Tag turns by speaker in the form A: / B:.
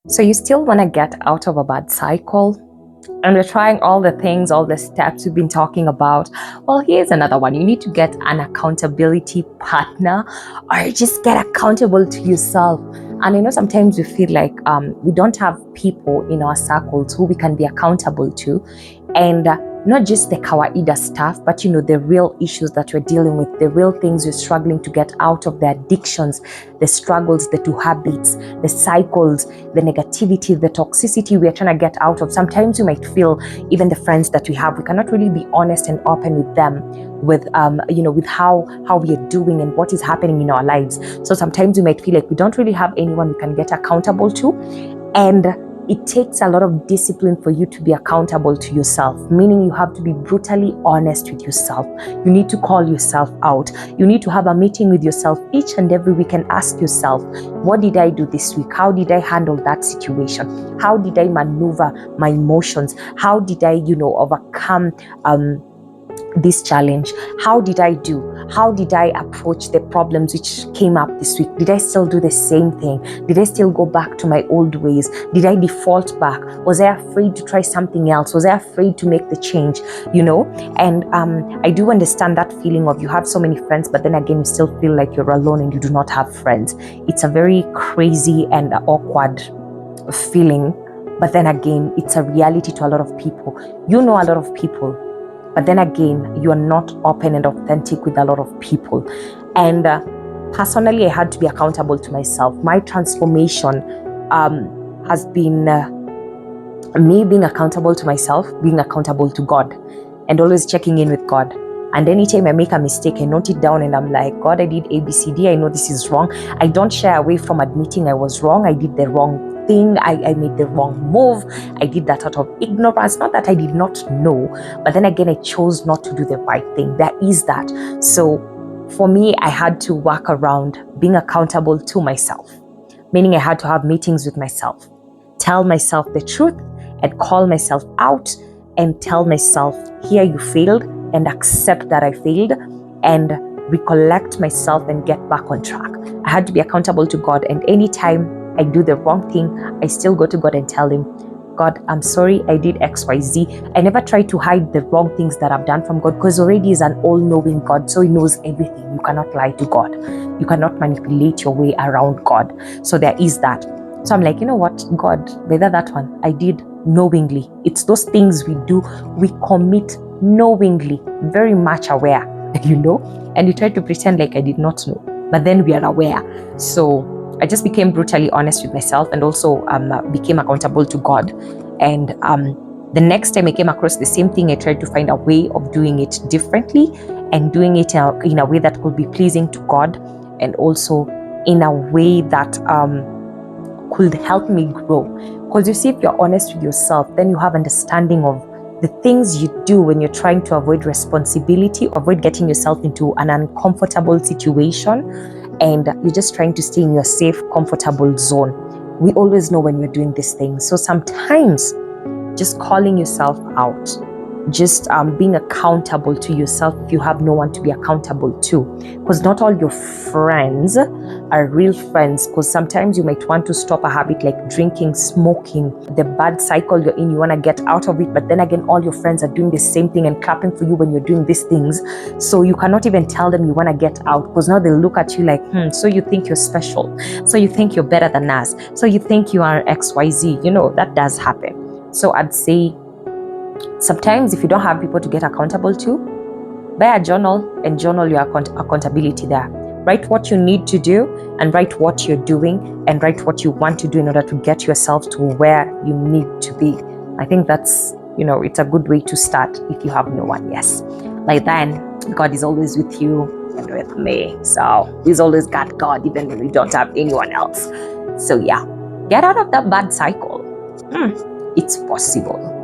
A: So you still want to get out of a bad cycle? And we're trying all the things, all the steps we've been talking about. Well, here's another one. You need to get an accountability partner, or just get accountable to yourself. And sometimes we feel like we don't have people in our circles who we can be accountable to. And not just the kawaida stuff, but the real issues that you're dealing with, the real things you're struggling to get out of, the addictions, the struggles, the two habits, the cycles, the negativity, the toxicity we're trying to get out of. Sometimes you might feel even the friends that we have, we cannot really be honest and open with them with with how we are doing and what is happening in our lives. So sometimes we might feel like we don't really have anyone we can get accountable to. And it takes a lot of discipline for you to be accountable to yourself, meaning you have to be brutally honest with yourself. You need to call yourself out. You need to have a meeting with yourself each and every week and ask yourself, what did I do this week? How did I handle that situation? How did I maneuver my emotions? How did I, overcome this challenge? How did I do? How did I approach the problems which came up this week? Did I still do the same thing? Did I still go back to my old ways? Did I default back? Was I afraid to try something else? Was I afraid to make the change? And I do understand that feeling of you have so many friends, but then again, you still feel like you're alone and you do not have friends. It's a very crazy and awkward feeling, but then again, it's a reality to a lot of people. A lot of people, but then again, you are not open and authentic with a lot of people. And personally, I had to be accountable to myself. My transformation has been me being accountable to myself, being accountable to God, and always checking in with God. And anytime I make a mistake, I note it down and I'm like, God, I did ABCD. I know this is wrong. I don't shy away from admitting I was wrong. I did the wrong thing. I made the wrong move. I did that out of ignorance. Not that I did not know, but then again, I chose not to do the right thing. There is that. So for me, I had to work around being accountable to myself, meaning I had to have meetings with myself, tell myself the truth and call myself out and tell myself, here you failed, and accept that I failed and recollect myself and get back on track. I had to be accountable to God, and anytime I do the wrong thing, I still go to God and tell him, God, I'm sorry, I did XYZ. I never try to hide the wrong things that I've done from God, because already is an all-knowing God, so he knows everything. You cannot lie to God. You cannot manipulate your way around God. So there is that. So I'm like, you know what, God, whether that one, I did knowingly. It's those things we do, we commit knowingly, very much aware, and you try to pretend like I did not know, but then we are aware. So I just became brutally honest with myself, and also became accountable to God. And the next time I came across the same thing, I tried to find a way of doing it differently and doing it in a way that could be pleasing to God, and also in a way that could help me grow. Because you see, if you're honest with yourself, then you have understanding of the things you do when you're trying to avoid responsibility, avoid getting yourself into an uncomfortable situation, and you're just trying to stay in your safe, comfortable zone. We always know when we're doing these things. So sometimes just calling yourself out, just being accountable to yourself if you have no one to be accountable to, because not all your friends are real friends. Because sometimes you might want to stop a habit like drinking, smoking, the bad cycle you're in, you want to get out of it, but then again, all your friends are doing the same thing and clapping for you when you're doing these things. So you cannot even tell them you want to get out, because now they'll look at you like, so you think you're special, so you think you're better than us, so you think you are XYZ. That does happen. So I'd say, sometimes if you don't have people to get accountable to, buy a journal and journal your accountability there. Write what you need to do, and write what you're doing, and write what you want to do in order to get yourself to where you need to be. I think that's, it's a good way to start if you have no one. Yes. Like then, God is always with you and with me. So he's always got God, even when we don't have anyone else. So yeah, get out of that bad cycle. It's possible.